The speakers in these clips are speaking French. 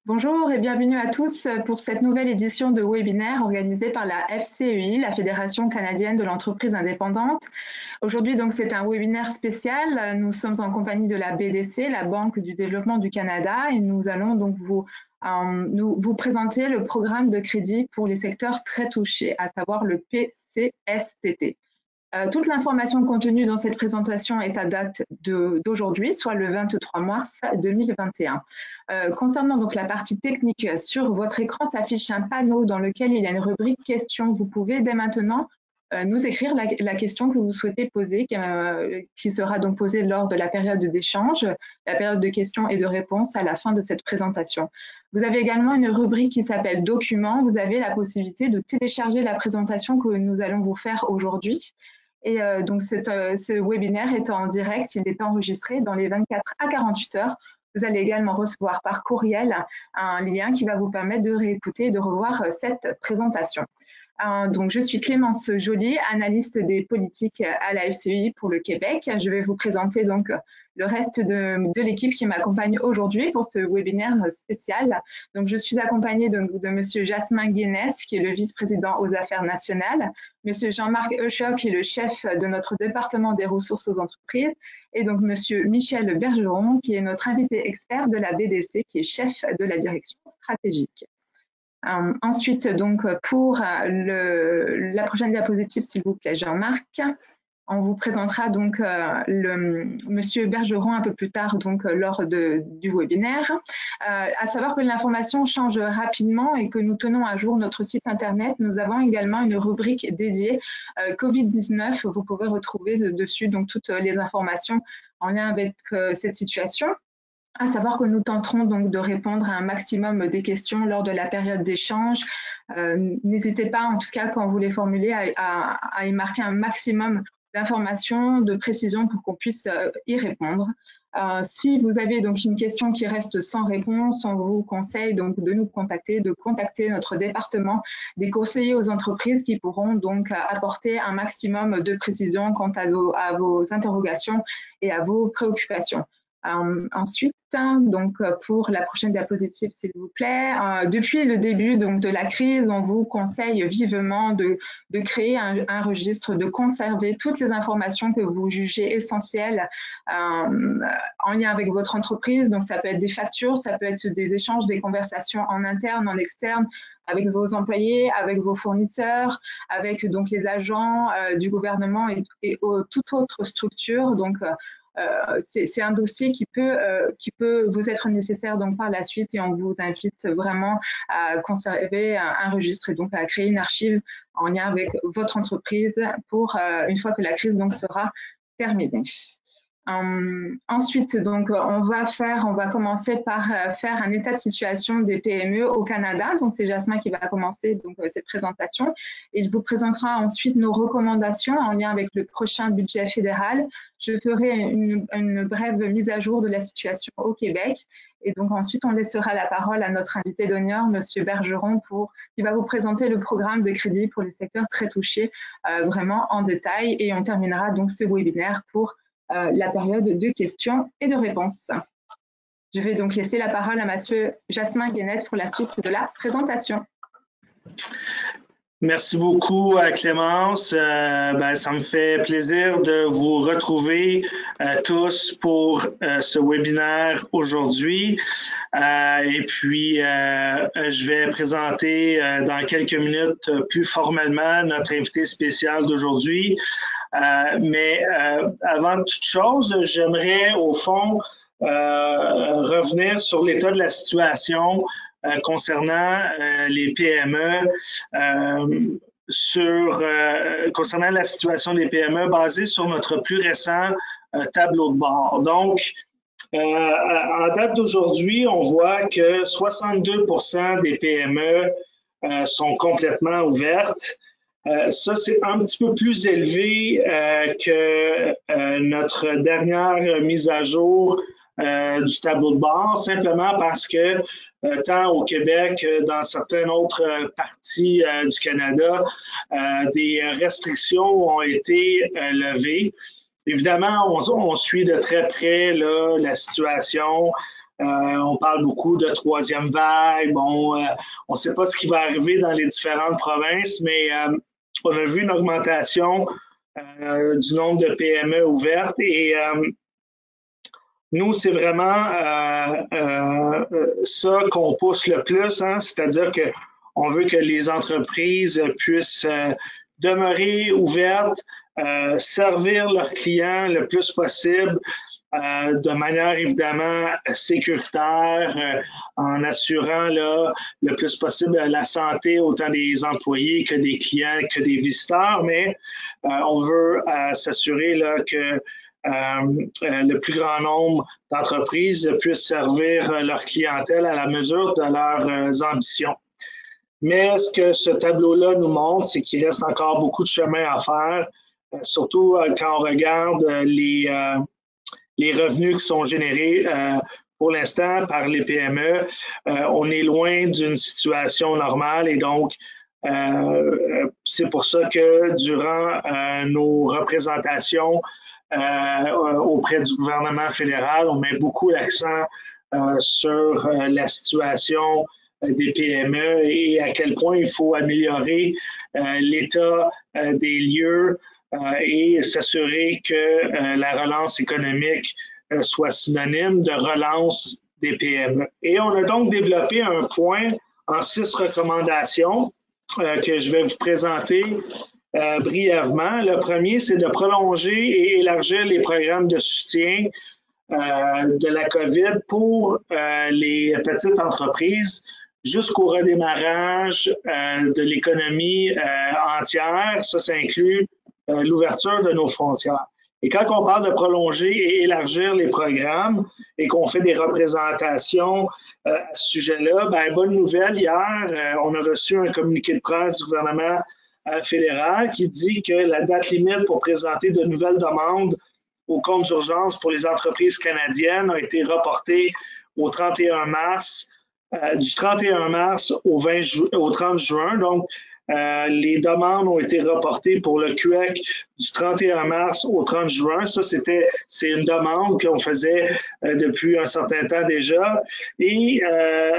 Bonjour et bienvenue à tous pour cette nouvelle édition de webinaire organisée par la FCEI, la Fédération canadienne de l'entreprise indépendante. Aujourd'hui, donc, c'est un webinaire spécial. Nous sommes en compagnie de la BDC, la Banque du développement du Canada, et nous allons donc vous présenter le programme de crédit pour les secteurs très touchés, à savoir le PCSTT. Toute l'information contenue dans cette présentation est à date d'aujourd'hui, soit le 23 mars 2021. Concernant donc la partie technique, sur votre écran s'affiche un panneau dans lequel il y a une rubrique questions. Vous pouvez dès maintenant nous écrire la question que vous souhaitez poser, qui sera donc posée lors de la période d'échange, la période de questions et de réponses à la fin de cette présentation. Vous avez également une rubrique qui s'appelle Documents. Vous avez la possibilité de télécharger la présentation que nous allons vous faire aujourd'hui. Et donc, ce webinaire est en direct, il est enregistré dans les 24 à 48 heures. Vous allez également recevoir par courriel un lien qui va vous permettre de réécouter et de revoir cette présentation. Donc, je suis Clémence Joly, analyste des politiques à la FCEI pour le Québec. Je vais vous présenter donc le reste de l'équipe qui m'accompagne aujourd'hui pour ce webinaire spécial. Donc, je suis accompagnée de Monsieur Jasmin Guénette, qui est le vice-président aux affaires nationales, Monsieur Jean-Marc Euchoc, qui est le chef de notre département des ressources aux entreprises, et donc Monsieur Michel Bergeron, qui est notre invité expert de la BDC, qui est chef de la direction stratégique. Ensuite, donc, pour la prochaine diapositive, s'il vous plaît, Jean-Marc, on vous présentera donc Monsieur Bergeron un peu plus tard, donc lors du webinaire. À savoir que l'information change rapidement et que nous tenons à jour notre site internet. Nous avons également une rubrique dédiée Covid-19. Vous pouvez retrouver dessus donc toutes les informations en lien avec cette situation. À savoir que nous tenterons donc de répondre à un maximum des questions lors de la période d'échange. N'hésitez pas, en tout cas, quand vous les formulez, à y marquer un maximum d'informations, de précisions pour qu'on puisse y répondre. Si vous avez donc une question qui reste sans réponse, on vous conseille donc de nous contacter, de contacter notre département des conseillers aux entreprises qui pourront donc apporter un maximum de précisions quant à vos interrogations et à vos préoccupations. Ensuite, donc pour la prochaine diapositive, s'il vous plaît, depuis le début donc de la crise, on vous conseille vivement de créer un registre, de conserver toutes les informations que vous jugez essentielles en lien avec votre entreprise. Donc, ça peut être des factures, ça peut être des échanges, des conversations en interne, en externe, avec vos employés, avec vos fournisseurs, avec donc les agents du gouvernement et toute autre structure. Donc, c'est un dossier qui peut vous être nécessaire donc par la suite, et on vous invite vraiment à conserver un registre et donc à créer une archive en lien avec votre entreprise pour une fois que la crise donc sera terminée. Ensuite, donc, on va commencer par faire un état de situation des PME au Canada. Donc, c'est Jasmin qui va commencer donc, cette présentation. Il vous présentera ensuite nos recommandations en lien avec le prochain budget fédéral. Je ferai une brève mise à jour de la situation au Québec. Et donc, ensuite, on laissera la parole à notre invité d'honneur, Monsieur Bergeron, qui va vous présenter le programme de crédit pour les secteurs très touchés, vraiment en détail. Et on terminera donc ce webinaire pour la période de questions et de réponses. Je vais donc laisser la parole à Monsieur Jasmin Guénette pour la suite de la présentation. Merci beaucoup, Clémence. Ça me fait plaisir de vous retrouver tous pour ce webinaire aujourd'hui. Et puis, je vais présenter dans quelques minutes plus formellement notre invité spécial d'aujourd'hui. Mais avant toute chose, j'aimerais au fond revenir sur l'état de la situation concernant les PME, concernant la situation des PME basée sur notre plus récent tableau de bord. Donc, en date d'aujourd'hui, on voit que 62% des PME sont complètement ouvertes. Ça, c'est un petit peu plus élevé que notre dernière mise à jour du tableau de bord, simplement parce que tant au Québec que dans certaines autres parties du Canada, des restrictions ont été levées. Évidemment, on suit de très près là, la situation On parle beaucoup de troisième vague. Bon, on ne sait pas ce qui va arriver dans les différentes provinces, mais on a vu une augmentation du nombre de PME ouvertes et nous, c'est vraiment ça qu'on pousse le plus, hein, c'est-à-dire qu'on veut que les entreprises puissent demeurer ouvertes, servir leurs clients le plus possible, de manière évidemment sécuritaire, en assurant là, le plus possible la santé autant des employés que des clients, que des visiteurs, mais on veut s'assurer là, que le plus grand nombre d'entreprises puissent servir leur clientèle à la mesure de leurs ambitions. Mais ce que ce tableau-là nous montre, c'est qu'il reste encore beaucoup de chemin à faire, surtout quand on regarde les revenus qui sont générés pour l'instant par les PME. On est loin d'une situation normale et donc c'est pour ça que durant nos représentations auprès du gouvernement fédéral, on met beaucoup l'accent sur la situation des PME et à quel point il faut améliorer l'état des lieux et s'assurer que la relance économique soit synonyme de relance des PME. Et on a donc développé un point en 6 recommandations que je vais vous présenter brièvement. Le premier, c'est de prolonger et élargir les programmes de soutien de la COVID pour les petites entreprises jusqu'au redémarrage de l'économie entière. Ça inclut l'ouverture de nos frontières. Et quand on parle de prolonger et élargir les programmes et qu'on fait des représentations à ce sujet-là, ben, bonne nouvelle, hier, on a reçu un communiqué de presse du gouvernement fédéral qui dit que la date limite pour présenter de nouvelles demandes au compte d'urgence pour les entreprises canadiennes a été reportée au 31 mars, du 31 mars au 30 juin. Donc, les demandes ont été reportées pour le QEC du 31 mars au 30 juin. Ça, c'est une demande qu'on faisait depuis un certain temps déjà. Et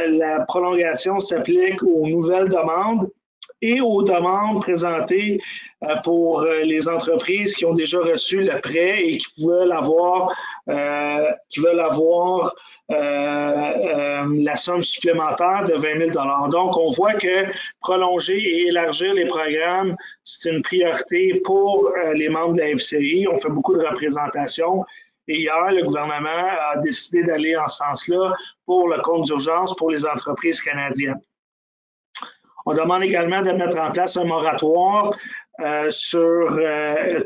la prolongation s'applique aux nouvelles demandes et aux demandes présentées pour les entreprises qui ont déjà reçu le prêt et qui veulent avoir la somme supplémentaire de 20 000 $. Donc, on voit que prolonger et élargir les programmes, c'est une priorité pour les membres de la FCI. On fait beaucoup de représentations. Et hier, le gouvernement a décidé d'aller en ce sens-là pour le compte d'urgence pour les entreprises canadiennes. On demande également de mettre en place un moratoire sur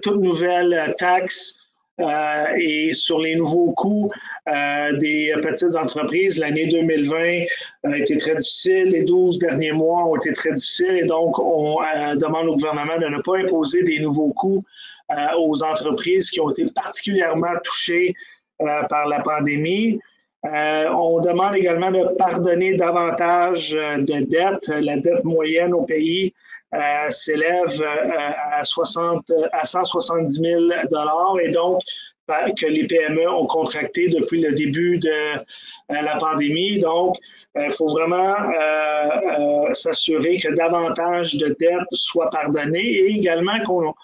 toute nouvelle taxe et sur les nouveaux coûts des petites entreprises. L'année 2020 a été très difficile. Les 12 derniers mois ont été très difficiles et donc on demande au gouvernement de ne pas imposer des nouveaux coûts aux entreprises qui ont été particulièrement touchées par la pandémie. On demande également de pardonner davantage de dettes. La dette moyenne au pays s'élève à 170 000 $ et donc que les PME ont contracté depuis le début de la pandémie. Donc, il faut vraiment s'assurer que davantage de dettes soient pardonnées et également qu'on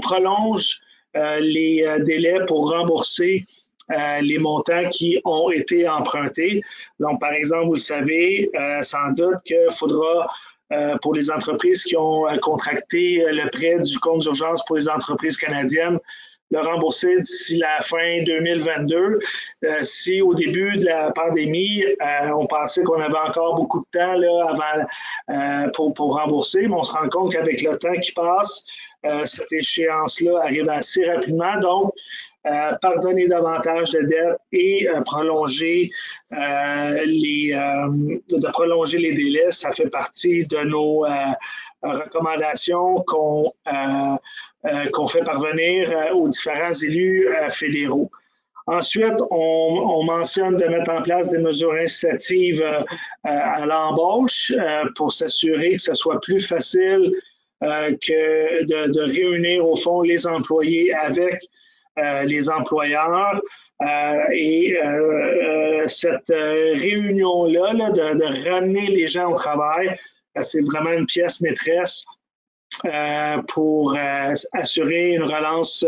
prolonge les délais pour rembourser les montants qui ont été empruntés. Donc, par exemple, vous le savez, sans doute qu'il faudra, pour les entreprises qui ont contracté le prêt du compte d'urgence pour les entreprises canadiennes, le rembourser d'ici la fin 2022. Si au début de la pandémie, on pensait qu'on avait encore beaucoup de temps là, avant pour rembourser, mais on se rend compte qu'avec le temps qui passe, cette échéance-là arrive assez rapidement. Donc, pardonner davantage de dettes et prolonger les délais, ça fait partie de nos recommandations qu'on fait parvenir aux différents élus fédéraux. Ensuite, on mentionne de mettre en place des mesures incitatives à l'embauche pour s'assurer que ce soit plus facile que de réunir au fond les employés avec les employeurs. Cette réunion-là, de ramener les gens au travail, c'est vraiment une pièce maîtresse pour assurer une relance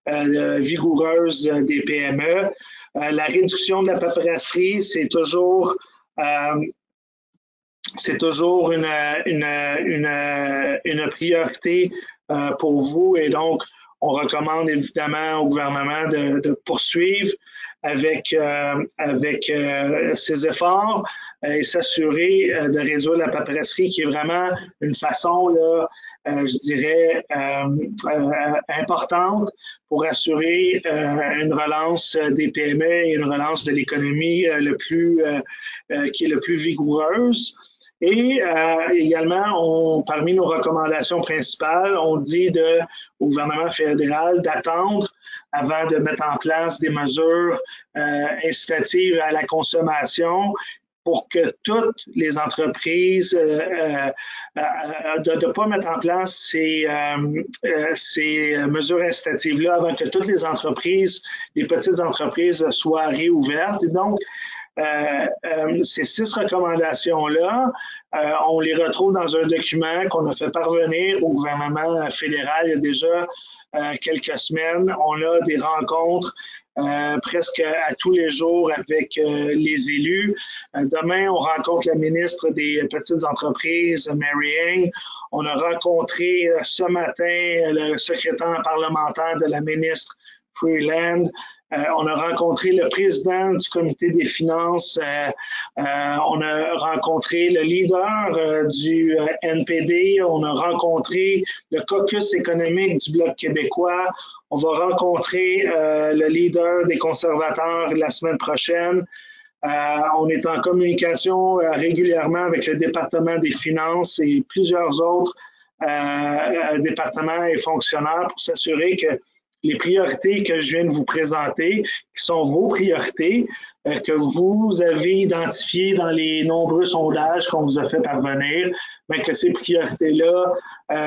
vigoureuse des PME. La réduction de la paperasserie, c'est toujours une priorité pour vous et donc on recommande évidemment au gouvernement de poursuivre avec ces efforts et s'assurer de réduire la paperasserie qui est vraiment une façon là, je dirais, importante pour assurer une relance des PME et une relance de l'économie qui est le plus vigoureuse. Et également, parmi nos recommandations principales, on dit au gouvernement fédéral d'attendre avant de mettre en place des mesures incitatives à la consommation pour que toutes les entreprises de ne pas mettre en place ces mesures incitatives-là avant que toutes les entreprises, les petites entreprises soient réouvertes. Et donc, ces 6 recommandations-là, on les retrouve dans un document qu'on a fait parvenir au gouvernement fédéral il y a déjà quelques semaines. On a des rencontres presque à tous les jours avec les élus. Demain, on rencontre la ministre des Petites Entreprises, Mary Ng. On a rencontré ce matin le secrétaire parlementaire de la ministre Freeland. On a rencontré le président du comité des finances. On a rencontré le leader du NPD. On a rencontré le caucus économique du Bloc québécois. On va rencontrer le leader des conservateurs la semaine prochaine. On est en communication régulièrement avec le département des finances et plusieurs autres départements et fonctionnaires pour s'assurer que les priorités que je viens de vous présenter, qui sont vos priorités, que vous avez identifiées dans les nombreux sondages qu'on vous a fait parvenir, mais que ces priorités-là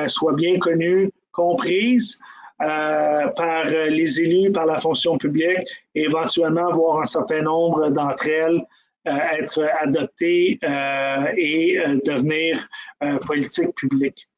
soient bien connues, comprises par les élus, par la fonction publique et éventuellement voir un certain nombre d'entre elles être adoptées et devenir politique publique.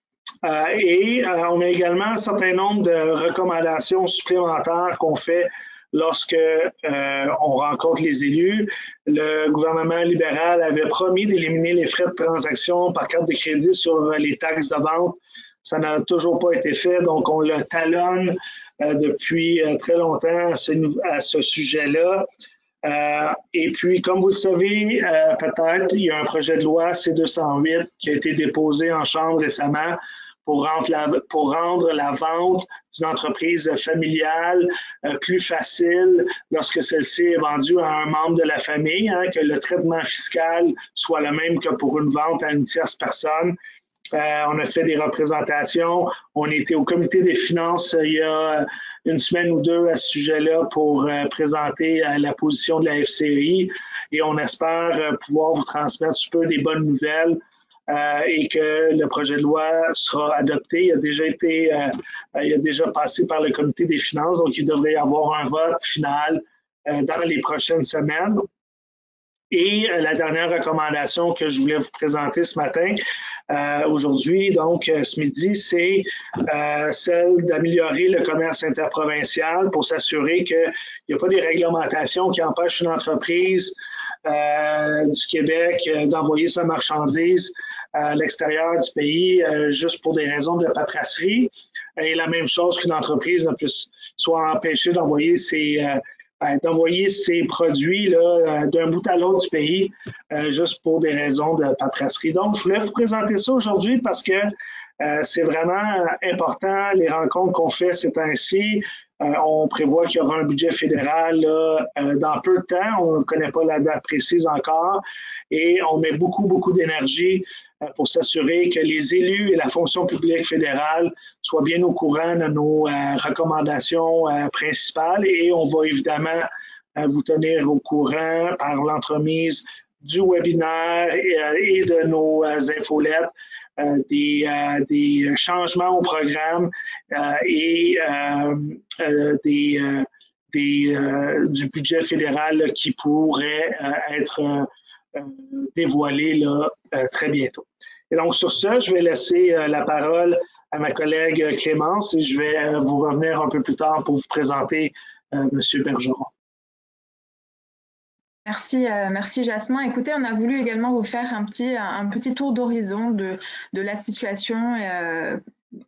On a également un certain nombre de recommandations supplémentaires qu'on fait lorsque on rencontre les élus. Le gouvernement libéral avait promis d'éliminer les frais de transaction par carte de crédit sur les taxes de vente. Ça n'a toujours pas été fait, donc on le talonne depuis très longtemps à ce sujet-là. Et puis, comme vous le savez, peut-être, il y a un projet de loi C-208 qui a été déposé en Chambre récemment pour rendre la vente d'une entreprise familiale plus facile lorsque celle-ci est vendue à un membre de la famille, hein, que le traitement fiscal soit le même que pour une vente à une tierce personne. On a fait des représentations. On était au comité des finances il y a une semaine ou deux à ce sujet-là pour présenter la position de la FCEI et on espère pouvoir vous transmettre un peu des bonnes nouvelles et que le projet de loi sera adopté. Il a déjà passé par le comité des finances, donc il devrait y avoir un vote final dans les prochaines semaines. Et la dernière recommandation que je voulais vous présenter ce matin, aujourd'hui, donc ce midi, c'est celle d'améliorer le commerce interprovincial pour s'assurer qu'il n'y a pas des réglementations qui empêchent une entreprise du Québec d'envoyer sa marchandise à l'extérieur du pays juste pour des raisons de paperasserie. Et la même chose qu'une entreprise ne puisse soit empêchée d'envoyer ses produits d'un bout à l'autre du pays juste pour des raisons de paperasserie. Donc, je voulais vous présenter ça aujourd'hui parce que c'est vraiment important. Les rencontres qu'on fait ces temps-ci, on prévoit qu'il y aura un budget fédéral dans peu de temps. On ne connaît pas la date précise encore et on met beaucoup d'énergie pour s'assurer que les élus et la fonction publique fédérale soient bien au courant de nos recommandations principales et on va évidemment vous tenir au courant par l'entremise du webinaire et de nos infolettes des changements au programme et des du budget fédéral là, qui pourrait être dévoilé là, très bientôt. Et donc, sur ça, je vais laisser la parole à ma collègue Clémence et je vais vous revenir un peu plus tard pour vous présenter M. Bergeron. Merci Jasmin. Écoutez, on a voulu également vous faire un petit tour d'horizon de la situation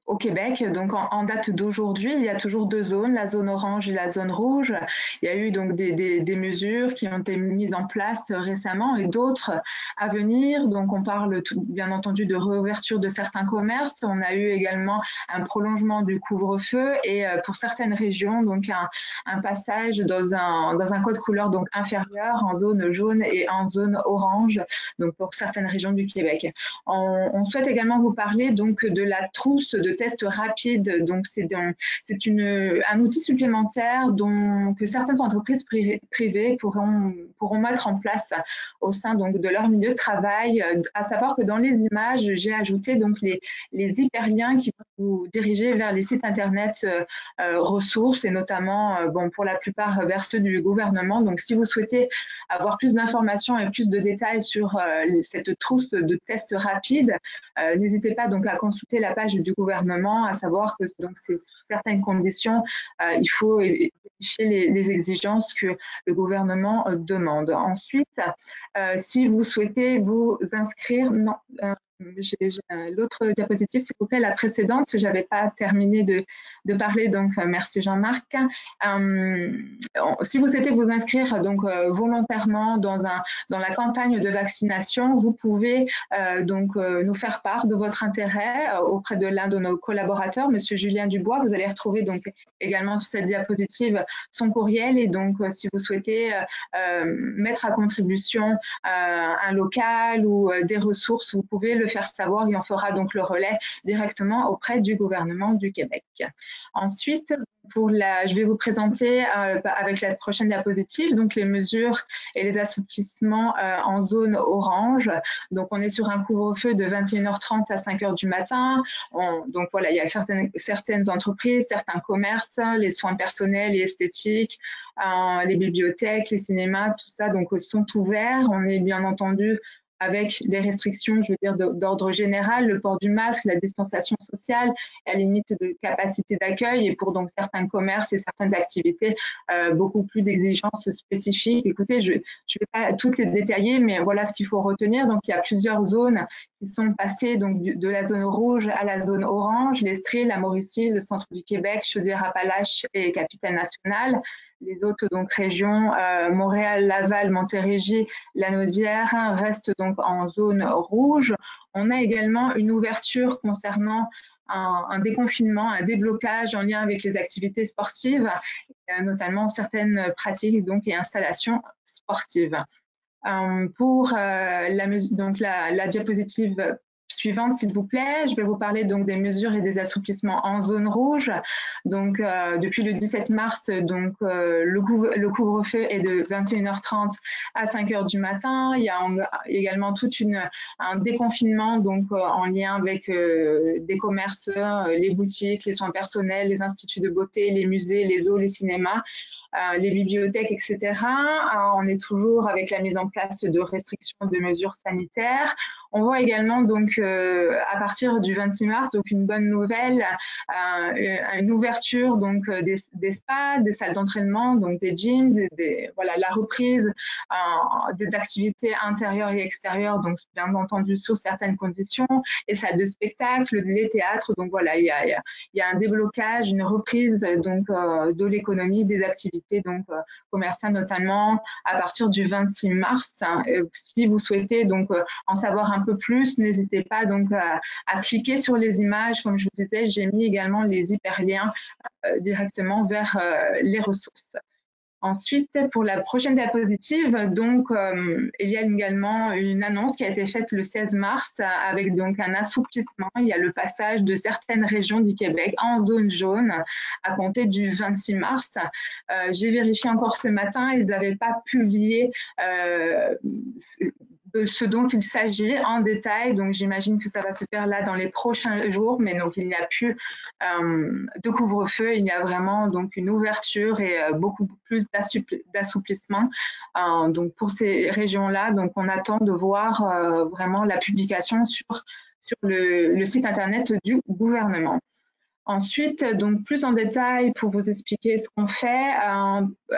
au Québec. Donc en date d'aujourd'hui, il y a toujours deux zones, la zone orange et la zone rouge. Il y a eu donc des mesures qui ont été mises en place récemment et d'autres à venir. Donc on parle bien entendu de réouverture de certains commerces. On a eu également un prolongement du couvre-feu et pour certaines régions, donc un passage dans un code couleur donc inférieur en zone jaune et en zone orange, donc pour certaines régions du Québec. On souhaite également vous parler donc de la trousse de tests rapides. Donc c'est un outil supplémentaire que certaines entreprises privées pourront mettre en place au sein donc de leur milieu de travail. À savoir que dans les images, j'ai ajouté donc les hyperliens qui vont vous diriger vers les sites internet ressources et notamment pour la plupart vers ceux du gouvernement. Donc si vous souhaitez avoir plus d'informations et plus de détails sur cette trousse de tests rapides, n'hésitez pas donc à consulter la page du gouvernement, à savoir que donc c'est sous certaines conditions, il faut vérifier les exigences que le gouvernement demande. Ensuite, si vous souhaitez vous inscrire, non, j'ai l'autre diapositive, s'il vous plaît, la précédente, je n'avais pas terminé de parler, donc merci Jean-Marc. Si vous souhaitez vous inscrire donc volontairement dans la campagne de vaccination, vous pouvez donc nous faire part de votre intérêt auprès de l'un de nos collaborateurs, Monsieur Julien Dubois. Vous allez retrouver donc également sur cette diapositive son courriel et donc si vous souhaitez mettre à contribution un local ou des ressources, vous pouvez le faire savoir et on fera donc le relais directement auprès du gouvernement du Québec. Ensuite, je vais vous présenter avec la prochaine diapositive donc les mesures et les assouplissements en zone orange. Donc on est sur un couvre-feu de 21h30 à 5h du matin. Donc voilà, il y a certaines entreprises, certains commerces, les soins personnels et esthétiques, les bibliothèques, les cinémas, tout ça donc sont ouverts. On est bien entendu avec des restrictions, je veux dire, d'ordre général, le port du masque, la distanciation sociale, la limite de capacité d'accueil et pour donc certains commerces et certaines activités, beaucoup plus d'exigences spécifiques. Écoutez, je ne vais pas toutes les détailler, mais voilà ce qu'il faut retenir. Donc, il y a plusieurs zones qui sont passées donc, de la zone rouge à la zone orange, l'Estrie, la Mauricie, le centre du Québec, Chaudière-Appalaches et Capitale-Nationale. Les autres donc régions, Montréal, Laval, Montérégie, Lanaudière, restent donc en zone rouge. On a également une ouverture concernant un déconfinement, un déblocage en lien avec les activités sportives, notamment certaines pratiques donc, et installations sportives. Pour la diapositive suivante, s'il vous plaît, je vais vous parler donc des mesures et des assouplissements en zone rouge. Donc, depuis le 17 mars, donc le couvre-feu est de 21h30 à 5h du matin. Il y a également un déconfinement donc en lien avec des commerces, les boutiques, les soins personnels, les instituts de beauté, les musées, les zoos, les cinémas. Les bibliothèques, etc. On est toujours avec la mise en place de restrictions de mesures sanitaires. On voit également donc à partir du 26 mars donc une bonne nouvelle, une ouverture donc des spas, des salles d'entraînement, donc des gyms, voilà la reprise des activités intérieures et extérieures, donc bien entendu sous certaines conditions, les salles de spectacle, les théâtres. Donc voilà, il y a un déblocage, une reprise donc de l'économie, des activités donc commerciales notamment à partir du 26 mars. Si vous souhaitez donc en savoir un peu plus, n'hésitez pas donc à cliquer sur les images. Comme je vous disais, j'ai mis également les hyperliens directement vers les ressources. Ensuite, pour la prochaine diapositive, donc, il y a également une annonce qui a été faite le 16 mars avec donc un assouplissement. Il y a le passage de certaines régions du Québec en zone jaune à compter du 26 mars. J'ai vérifié encore ce matin, ils n'avaient pas publié de ce dont il s'agit en détail. Donc, j'imagine que ça va se faire là dans les prochains jours, mais donc il n'y a plus de couvre-feu, il y a vraiment donc une ouverture et beaucoup plus d'assouplissement. Donc, pour ces régions-là, donc on attend de voir vraiment la publication sur le site internet du gouvernement. Ensuite, donc plus en détail pour vous expliquer ce qu'on fait,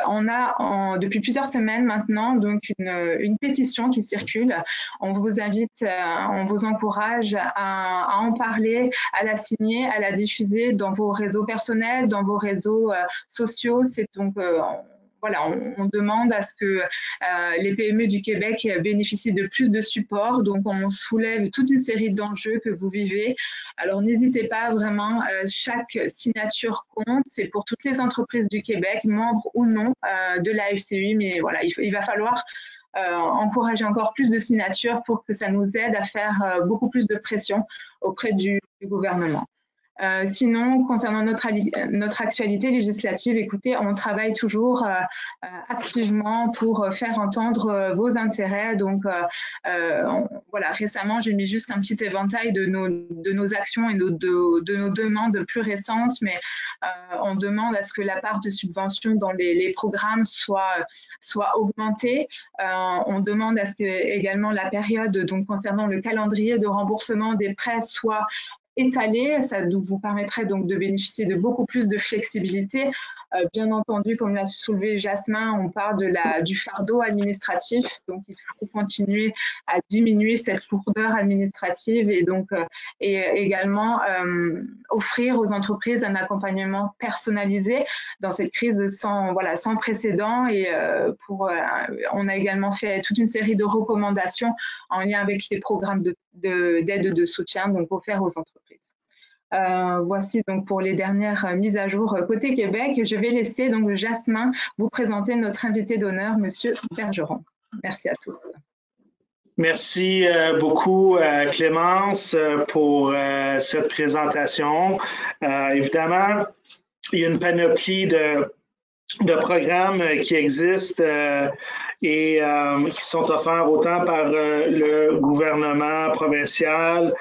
on a depuis plusieurs semaines maintenant donc une pétition qui circule. On vous invite, on vous encourage à en parler, à la signer, à la diffuser dans vos réseaux personnels, dans vos réseaux sociaux. C'est donc voilà, on demande à ce que les PME du Québec bénéficient de plus de support. Donc, on soulève toute une série d'enjeux que vous vivez. Alors, n'hésitez pas vraiment, chaque signature compte. C'est pour toutes les entreprises du Québec, membres ou non de la FCEI. Mais voilà, il va falloir encourager encore plus de signatures pour que ça nous aide à faire beaucoup plus de pression auprès du gouvernement. Sinon, concernant notre actualité législative, écoutez, on travaille toujours activement pour faire entendre vos intérêts. Donc, voilà, récemment, j'ai mis juste un petit éventail de nos actions et de nos demandes plus récentes, mais on demande à ce que la part de subvention dans les programmes soit augmentée. On demande à ce que également la période donc concernant le calendrier de remboursement des prêts soit étalé, ça vous permettrait donc de bénéficier de beaucoup plus de flexibilité. Bien entendu, comme l'a soulevé Jasmin, on parle du fardeau administratif, donc il faut continuer à diminuer cette lourdeur administrative et donc et également offrir aux entreprises un accompagnement personnalisé dans cette crise sans précédent. Et on a également fait toute une série de recommandations en lien avec les programmes d'aide de soutien donc offerts aux entreprises. Voici donc pour les dernières mises à jour côté Québec. Je vais laisser donc Jasmin vous présenter notre invité d'honneur, Monsieur Bergeron. Merci à tous. Merci beaucoup, Clémence, pour cette présentation. Évidemment, il y a une panoplie de programmes qui existent et qui sont offerts autant par le gouvernement provincial,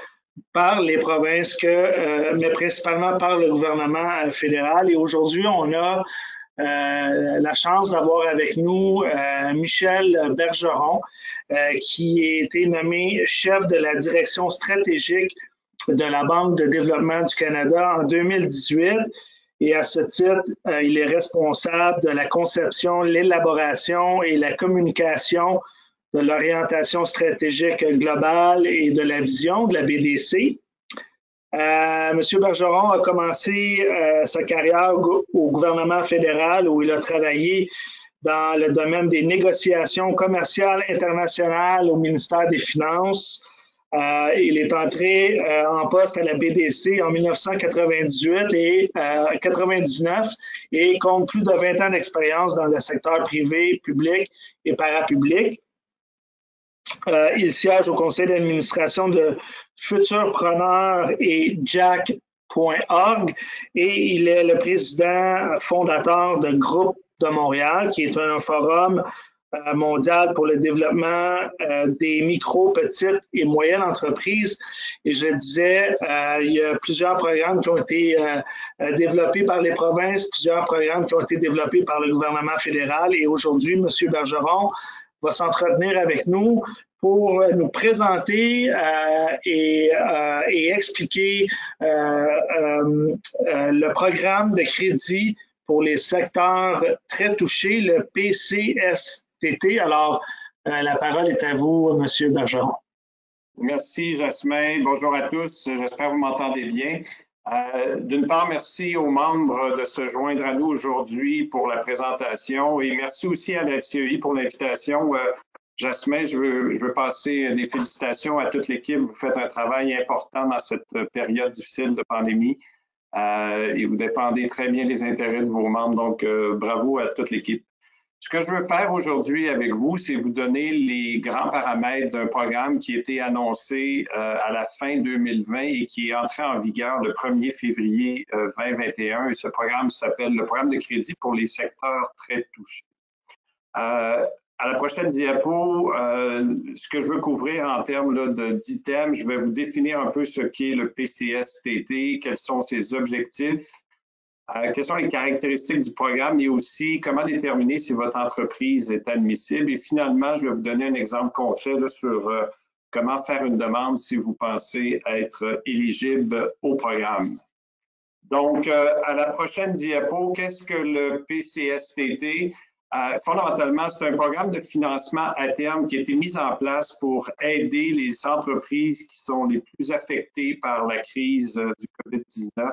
par les provinces mais principalement par le gouvernement fédéral. Et aujourd'hui, on a la chance d'avoir avec nous Michel Bergeron, qui a été nommé chef de la direction stratégique de la Banque de développement du Canada en 2018. Et à ce titre, il est responsable de la conception, l'élaboration et la communication de l'orientation stratégique globale et de la vision de la BDC. Monsieur Bergeron a commencé sa carrière au gouvernement fédéral où il a travaillé dans le domaine des négociations commerciales internationales au ministère des Finances. Il est entré en poste à la BDC en 1998 et 99 et compte plus de 20 ans d'expérience dans le secteur privé, public et parapublic. Il siège au conseil d'administration de Futurpreneur et Jack.org et il est le président fondateur de Groupe de Montréal, qui est un forum mondial pour le développement des micro, petites et moyennes entreprises. Et je disais, il y a plusieurs programmes qui ont été développés par les provinces, plusieurs programmes qui ont été développés par le gouvernement fédéral. Et aujourd'hui, M. Bergeron va s'entretenir avec nous pour nous présenter et expliquer le programme de crédit pour les secteurs très touchés, le PCSTT. Alors, la parole est à vous, M. Bergeron. Merci, Jasmin. Bonjour à tous. J'espère que vous m'entendez bien. D'une part, merci aux membres de se joindre à nous aujourd'hui pour la présentation et merci aussi à la FCEI pour l'invitation. Jasmin, je veux passer des félicitations à toute l'équipe. Vous faites un travail important dans cette période difficile de pandémie et vous défendez très bien les intérêts de vos membres. Donc, bravo à toute l'équipe. Ce que je veux faire aujourd'hui avec vous, c'est vous donner les grands paramètres d'un programme qui a été annoncé à la fin 2020 et qui est entré en vigueur le 1er février 2021. Et ce programme s'appelle le programme de crédit pour les secteurs très touchés. À la prochaine diapo, ce que je veux couvrir en termes d'items, je vais vous définir un peu ce qu'est le PCSTT, quels sont ses objectifs, quelles sont les caractéristiques du programme et aussi comment déterminer si votre entreprise est admissible. Et finalement, je vais vous donner un exemple concret là, sur comment faire une demande si vous pensez être éligible au programme. Donc, à la prochaine diapo, qu'est-ce que le PCSTT? Fondamentalement, c'est un programme de financement à terme qui a été mis en place pour aider les entreprises qui sont les plus affectées par la crise du COVID-19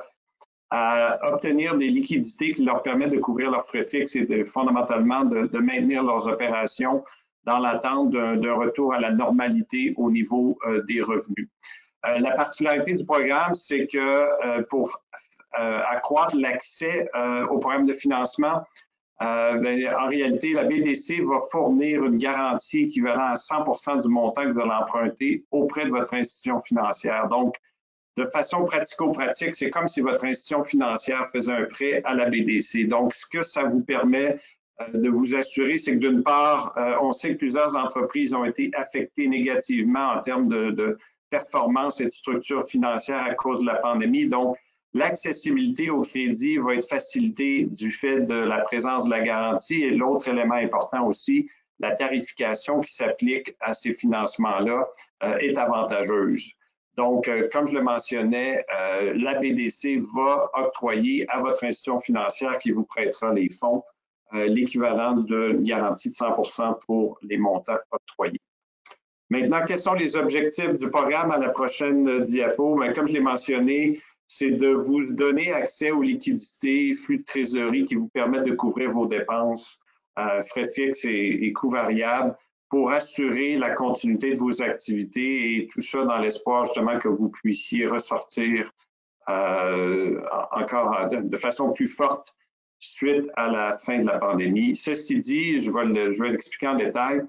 à obtenir des liquidités qui leur permettent de couvrir leurs frais fixes et fondamentalement de maintenir leurs opérations dans l'attente d'un retour à la normalité au niveau des revenus. La particularité du programme, c'est que pour accroître l'accès au programme de financement, en réalité, la BDC va fournir une garantie équivalente à 100% du montant que vous allez emprunter auprès de votre institution financière. Donc, de façon pratico-pratique, c'est comme si votre institution financière faisait un prêt à la BDC. Donc, ce que ça vous permet de vous assurer, c'est que d'une part, on sait que plusieurs entreprises ont été affectées négativement en termes de performance et de structure financière à cause de la pandémie. Donc, l'accessibilité au crédit va être facilitée du fait de la présence de la garantie et l'autre élément important aussi, la tarification qui s'applique à ces financements-là est avantageuse. Donc, comme je le mentionnais, la BDC va octroyer à votre institution financière qui vous prêtera les fonds l'équivalent d'une garantie de 100% pour les montants octroyés. Maintenant, quels sont les objectifs du programme à la prochaine diapo? Bien, comme je l'ai mentionné, c'est de vous donner accès aux liquidités, flux de trésorerie qui vous permettent de couvrir vos dépenses, frais fixes et coûts variables pour assurer la continuité de vos activités et tout ça dans l'espoir justement que vous puissiez ressortir encore de façon plus forte suite à la fin de la pandémie. Ceci dit, je vais l'expliquer en détail.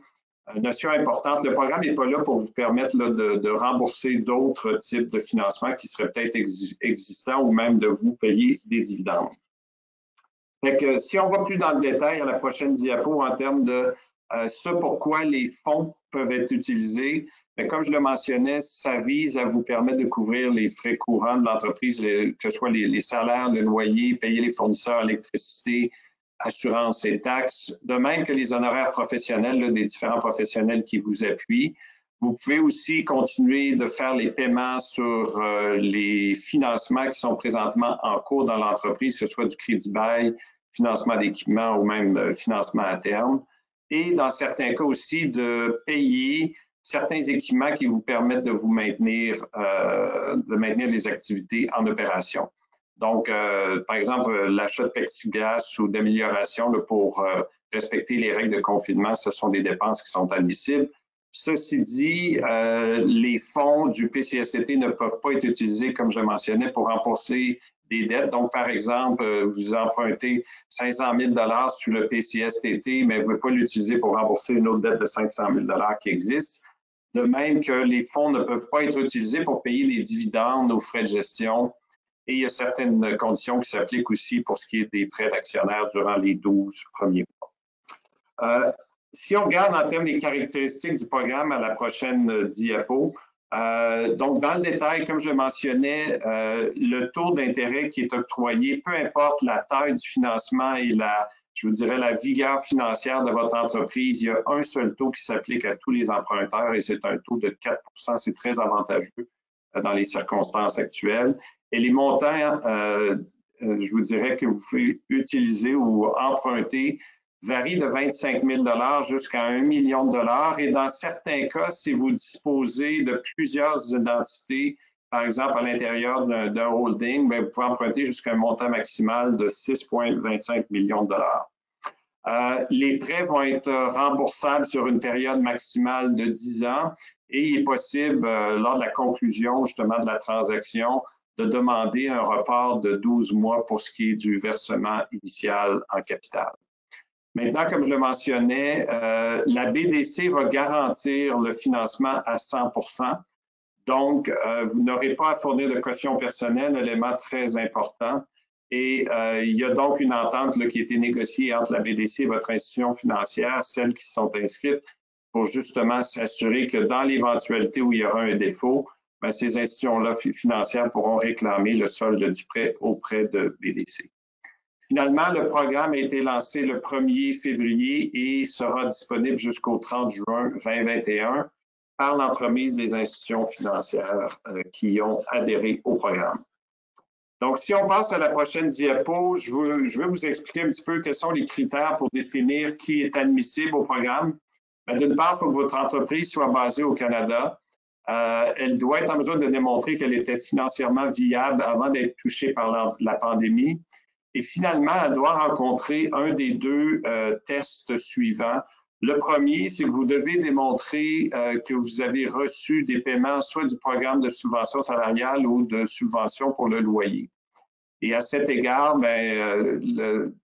Notion importante, le programme n'est pas là pour vous permettre là, de rembourser d'autres types de financements qui seraient peut-être existants ou même de vous payer des dividendes. Fait que, si on va plus dans le détail à la prochaine diapo en termes de ce pourquoi les fonds peuvent être utilisés, mais comme je le mentionnais, ça vise à vous permettre de couvrir les frais courants de l'entreprise, que ce soit les salaires, le loyer, payer les fournisseurs, l'électricité, assurances et taxes, de même que les honoraires professionnels là, des différents professionnels qui vous appuient. Vous pouvez aussi continuer de faire les paiements sur les financements qui sont présentement en cours dans l'entreprise, que ce soit du crédit-bail, financement d'équipement ou même financement à terme. Et dans certains cas aussi, de payer certains équipements qui vous permettent de vous maintenir, les activités en opération. Donc, par exemple, l'achat de plexiglas ou d'amélioration pour respecter les règles de confinement, ce sont des dépenses qui sont admissibles. Ceci dit, les fonds du PCSTT ne peuvent pas être utilisés, comme je le mentionnais, pour rembourser des dettes. Donc, par exemple, vous empruntez 500 000 $ sur le PCSTT, mais vous ne pouvez pas l'utiliser pour rembourser une autre dette de 500 000 $ qui existe. De même que les fonds ne peuvent pas être utilisés pour payer les dividendes aux frais de gestion. Et il y a certaines conditions qui s'appliquent aussi pour ce qui est des prêts d'actionnaires durant les 12 premiers mois. Si on regarde en termes des caractéristiques du programme à la prochaine diapo, donc dans le détail, comme je le mentionnais, le taux d'intérêt qui est octroyé, peu importe la taille du financement et la vigueur financière de votre entreprise, il y a un seul taux qui s'applique à tous les emprunteurs et c'est un taux de 4%. C'est très avantageux dans les circonstances actuelles. Et les montants, je vous dirais que vous pouvez utiliser ou emprunter varient de 25 000 $ jusqu'à 1 million de $. Et dans certains cas, si vous disposez de plusieurs identités, par exemple à l'intérieur d'un holding, bien, vous pouvez emprunter jusqu'à un montant maximal de 6,25 millions de $. Les prêts vont être remboursables sur une période maximale de 10 ans et il est possible, lors de la conclusion justement de la transaction, de demander un report de 12 mois pour ce qui est du versement initial en capital. Maintenant, comme je le mentionnais, la BDC va garantir le financement à 100%. Donc, vous n'aurez pas à fournir de caution personnelle, élément très important. Et il y a donc une entente là, qui a été négociée entre la BDC et votre institution financière, celles qui sont inscrites, pour justement s'assurer que dans l'éventualité où il y aura un défaut, bien, ces institutions-là financières pourront réclamer le solde du prêt auprès de BDC. Finalement, le programme a été lancé le 1er février et sera disponible jusqu'au 30 juin 2021 par l'entremise des institutions financières qui ont adhéré au programme. Donc, si on passe à la prochaine diapo, je vais vous expliquer un petit peu quels sont les critères pour définir qui est admissible au programme. D'une part, il faut que votre entreprise soit basée au Canada. Elle doit être en mesure de démontrer qu'elle était financièrement viable avant d'être touchée par la pandémie. Et finalement, elle doit rencontrer un des deux tests suivants. Le premier, c'est que vous devez démontrer que vous avez reçu des paiements soit du programme de subvention salariale ou de subvention pour le loyer. Et à cet égard,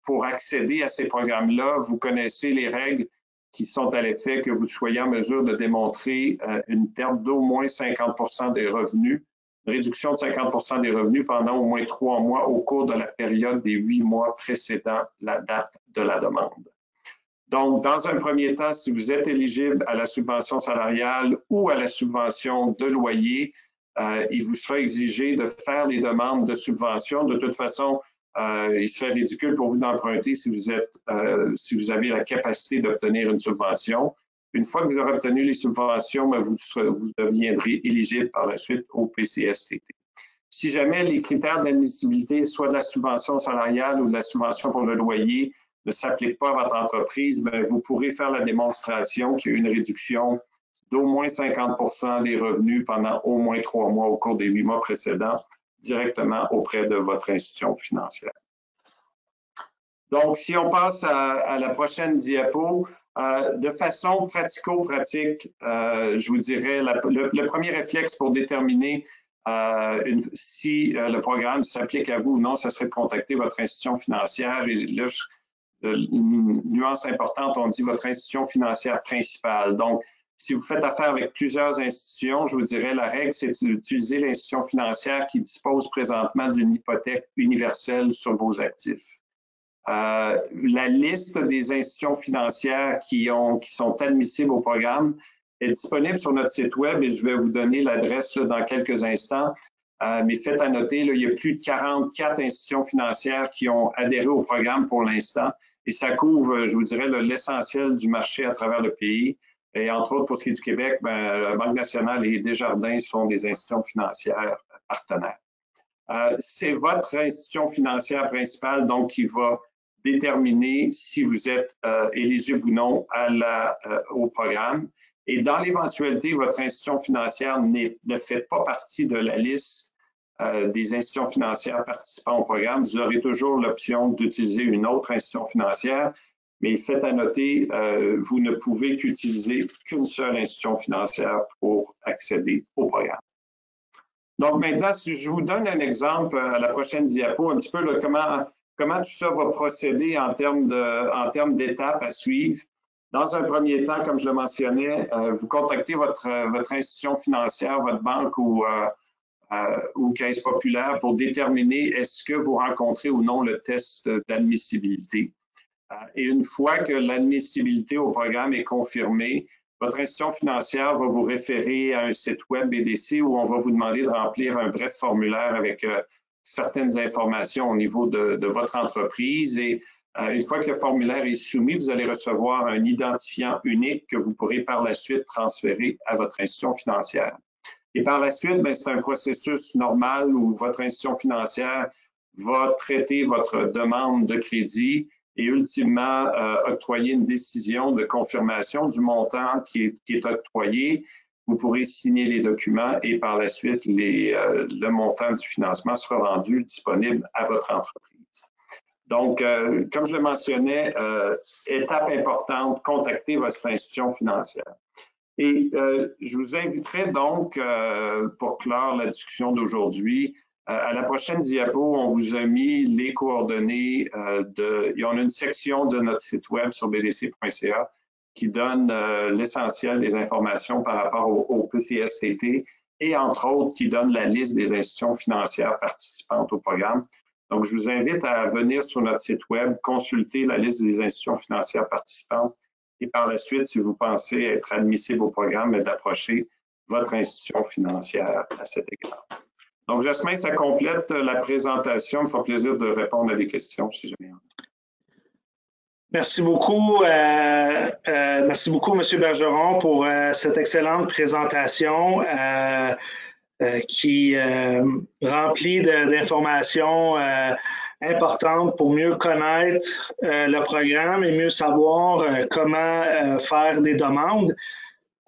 pour accéder à ces programmes-là, vous connaissez les règles qui sont à l'effet que vous soyez en mesure de démontrer une perte d'au moins 50% des revenus, une réduction de 50% des revenus pendant au moins 3 mois au cours de la période des 8 mois précédant la date de la demande. Donc, dans un premier temps, si vous êtes éligible à la subvention salariale ou à la subvention de loyer, il vous sera exigé de faire les demandes de subvention. De toute façon, il serait ridicule pour vous d'emprunter si vous avez la capacité d'obtenir une subvention. Une fois que vous aurez obtenu les subventions, vous deviendrez éligible par la suite au PCSTT. Si jamais les critères d'admissibilité, soit de la subvention salariale ou de la subvention pour le loyer, ne s'appliquent pas à votre entreprise, vous pourrez faire la démonstration qu'il y a eu une réduction d'au moins 50% des revenus pendant au moins 3 mois au cours des 8 mois précédents directement auprès de votre institution financière. Donc, si on passe à la prochaine diapo, de façon pratico-pratique, je vous dirais, le premier réflexe pour déterminer si le programme s'applique à vous ou non, ce serait de contacter votre institution financière. Et là, une nuance importante, on dit votre institution financière principale. Donc, si vous faites affaire avec plusieurs institutions, je vous dirais la règle, c'est d'utiliser l'institution financière qui dispose présentement d'une hypothèque universelle sur vos actifs. La liste des institutions financières qui sont admissibles au programme est disponible sur notre site web et je vais vous donner l'adresse dans quelques instants. Mais faites à noter, là, il y a plus de 44 institutions financières qui ont adhéré au programme pour l'instant et ça couvre, je vous dirais, l'essentiel du marché à travers le pays. Et entre autres, pour ce qui est du Québec, la Banque nationale et Desjardins sont des institutions financières partenaires. C'est votre institution financière principale donc qui va déterminer si vous êtes éligible ou non au programme. Et dans l'éventualité, votre institution financière ne fait pas partie de la liste des institutions financières participant au programme, vous aurez toujours l'option d'utiliser une autre institution financière, mais faites à noter, vous ne pouvez qu'utiliser qu'une seule institution financière pour accéder au programme. Donc maintenant, si je vous donne un exemple à la prochaine diapo, un petit peu là, comment tout ça va procéder en termes d'étapes à suivre. Dans un premier temps, comme je le mentionnais, vous contactez votre institution financière, votre banque ou Caisse populaire pour déterminer est-ce que vous rencontrez ou non le test d'admissibilité. Et une fois que l'admissibilité au programme est confirmée, votre institution financière va vous référer à un site web BDC où on va vous demander de remplir un bref formulaire avec certaines informations au niveau de votre entreprise. Et une fois que le formulaire est soumis, vous allez recevoir un identifiant unique que vous pourrez par la suite transférer à votre institution financière. Et par la suite, c'est un processus normal où votre institution financière va traiter votre demande de crédit et ultimement octroyer une décision de confirmation du montant qui est octroyé. Vous pourrez signer les documents et par la suite, le montant du financement sera rendu disponible à votre entreprise. Donc, comme je le mentionnais, étape importante, contactez votre institution financière. Et je vous inviterai donc, pour clore la discussion d'aujourd'hui, à la prochaine diapo, on vous a mis les coordonnées il y en a une section de notre site web sur bdc.ca qui donne l'essentiel des informations par rapport au PCSTT et entre autres qui donne la liste des institutions financières participantes au programme. Donc, je vous invite à venir sur notre site Web, consulter la liste des institutions financières participantes et par la suite, si vous pensez être admissible au programme, d'approcher votre institution financière à cet égard. Donc, Jasmin, ça complète la présentation. Il me fera plaisir de répondre à des questions si jamais. Merci beaucoup, M. Bergeron, pour cette excellente présentation qui remplit d'informations importantes pour mieux connaître le programme et mieux savoir comment faire des demandes.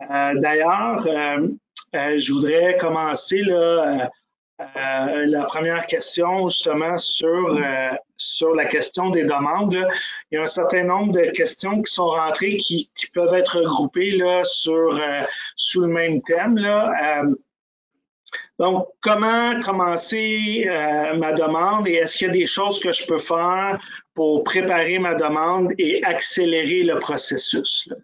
D'ailleurs, je voudrais commencer là, la première question justement sur la question des demandes. Là. Il y a un certain nombre de questions qui sont rentrées qui peuvent être regroupées là, sous le même thème. Là. Donc, comment commencer ma demande et est-ce qu'il y a des choses que je peux faire pour préparer ma demande et accélérer le processus? Là.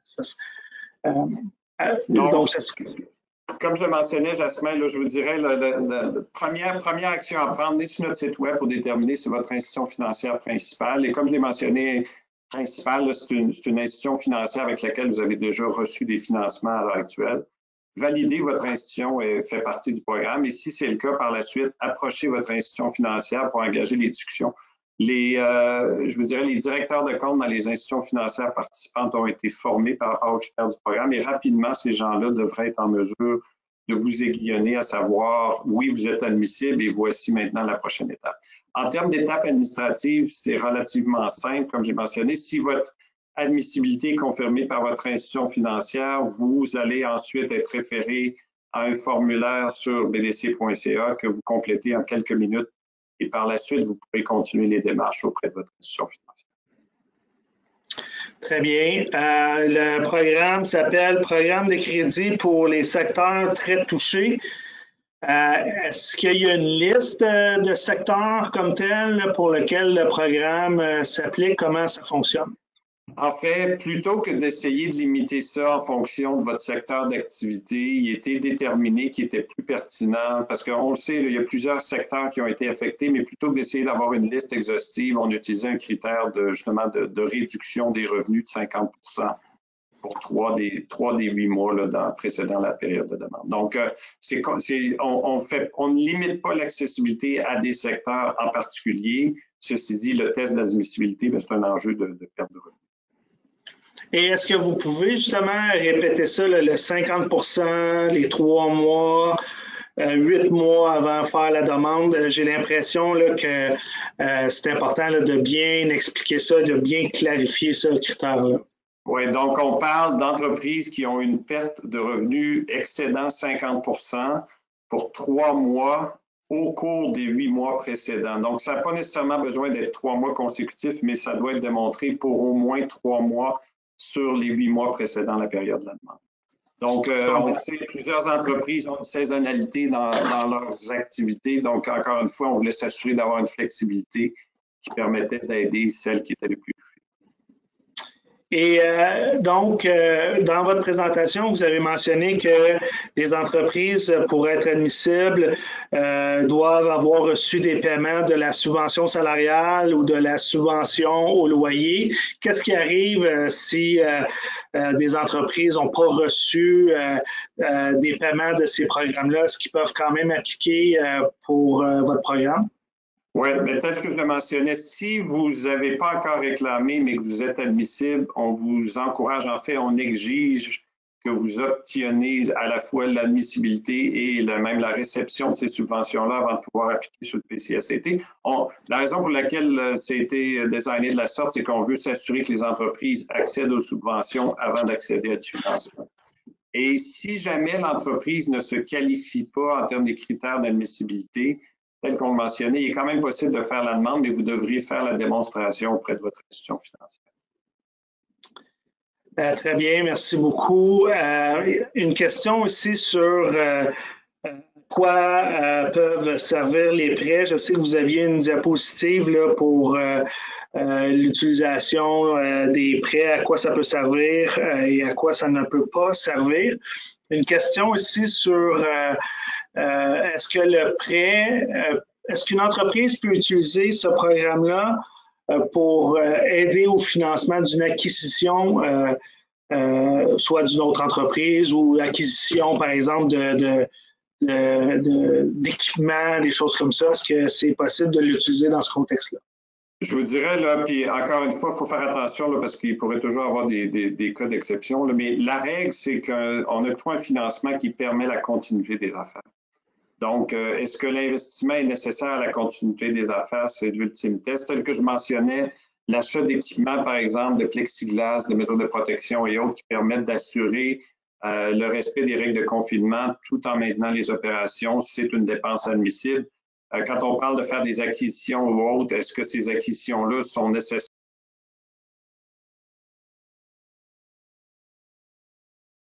Comme je le mentionnais, Jasmin, là, je vous dirais, la première action à prendre, allez sur notre site Web pour déterminer si votre institution financière principale. Et comme je l'ai mentionné, principale, c'est une institution financière avec laquelle vous avez déjà reçu des financements à l'heure actuelle. Validez votre institution et fait partie du programme. Et si c'est le cas, par la suite, approchez votre institution financière pour engager les discussions. Je vous dirais, les directeurs de compte dans les institutions financières participantes ont été formés par rapport aux critères du programme et rapidement, ces gens-là devraient être en mesure de vous aiguillonner à savoir, oui, vous êtes admissible et voici maintenant la prochaine étape. En termes d'étapes administratives, c'est relativement simple, comme j'ai mentionné. Si votre admissibilité est confirmée par votre institution financière, vous allez ensuite être référé à un formulaire sur bdc.ca que vous complétez en quelques minutes. Et par la suite, vous pourrez continuer les démarches auprès de votre institution financière. Très bien. Le programme s'appelle Programme de crédit pour les secteurs très touchés. Est-ce qu'il y a une liste de secteurs comme tel pour lesquels le programme s'applique? Comment ça fonctionne? En fait, plutôt que d'essayer de limiter ça en fonction de votre secteur d'activité, il était déterminé qu'il était plus pertinent parce qu'on le sait, il y a plusieurs secteurs qui ont été affectés, mais plutôt que d'essayer d'avoir une liste exhaustive, on utilisait un critère de réduction des revenus de 50 pour 3 des 8 mois là, précédant la période de demande. Donc, on ne limite pas l'accessibilité à des secteurs en particulier. Ceci dit, le test d'admissibilité, c'est un enjeu de perte de revenus. Et est-ce que vous pouvez justement répéter ça, le 50 les 3 mois, 8 mois avant de faire la demande? J'ai l'impression que c'est important là, de bien expliquer ça, de bien clarifier ce critère-là. Oui, donc on parle d'entreprises qui ont une perte de revenus excédant 50 pour 3 mois au cours des 8 mois précédents. Donc, ça n'a pas nécessairement besoin d'être 3 mois consécutifs, mais ça doit être démontré pour au moins 3 mois sur les 8 mois précédant la période de la demande. Donc, on sait que plusieurs entreprises ont une saisonnalité dans leurs activités. Donc, encore une fois, on voulait s'assurer d'avoir une flexibilité qui permettait d'aider celles qui étaient les plus touchées. Et donc, dans votre présentation, vous avez mentionné que les entreprises, pour être admissibles, doivent avoir reçu des paiements de la subvention salariale ou de la subvention au loyer. Qu'est-ce qui arrive si des entreprises n'ont pas reçu des paiements de ces programmes-là? Est-ce qu'ils peuvent quand même appliquer pour votre programme? Oui, mais tel que je le mentionnais, si vous n'avez pas encore réclamé, mais que vous êtes admissible, on vous encourage, en fait, on exige que vous obteniez à la fois l'admissibilité et même la réception de ces subventions-là avant de pouvoir appliquer sur le PCSCT. La raison pour laquelle ça a été designé de la sorte, c'est qu'on veut s'assurer que les entreprises accèdent aux subventions avant d'accéder à du financement. Et si jamais l'entreprise ne se qualifie pas en termes des critères d'admissibilité, tel qu'on le mentionnait, il est quand même possible de faire la demande, mais vous devriez faire la démonstration auprès de votre institution financière. Très bien, merci beaucoup. Une question aussi sur quoi peuvent servir les prêts. Je sais que vous aviez une diapositive là, pour l'utilisation des prêts, à quoi ça peut servir et à quoi ça ne peut pas servir. Une question aussi sur est-ce que le prêt est-ce qu'une entreprise peut utiliser ce programme-là pour aider au financement d'une acquisition, soit d'une autre entreprise ou l'acquisition, par exemple, d'équipements, des choses comme ça? Est-ce que c'est possible de l'utiliser dans ce contexte-là? Je vous dirais, là, puis encore une fois, il faut faire attention là, parce qu'il pourrait toujours avoir des cas d'exception, mais la règle, c'est qu'on octroie un financement qui permet la continuité des affaires. Donc, est-ce que l'investissement est nécessaire à la continuité des affaires? C'est l'ultime test. Tel que je mentionnais, l'achat d'équipements, par exemple, de plexiglas, de mesures de protection et autres qui permettent d'assurer le respect des règles de confinement tout en maintenant les opérations, c'est une dépense admissible. Quand on parle de faire des acquisitions ou autres, est-ce que ces acquisitions-là sont nécessaires?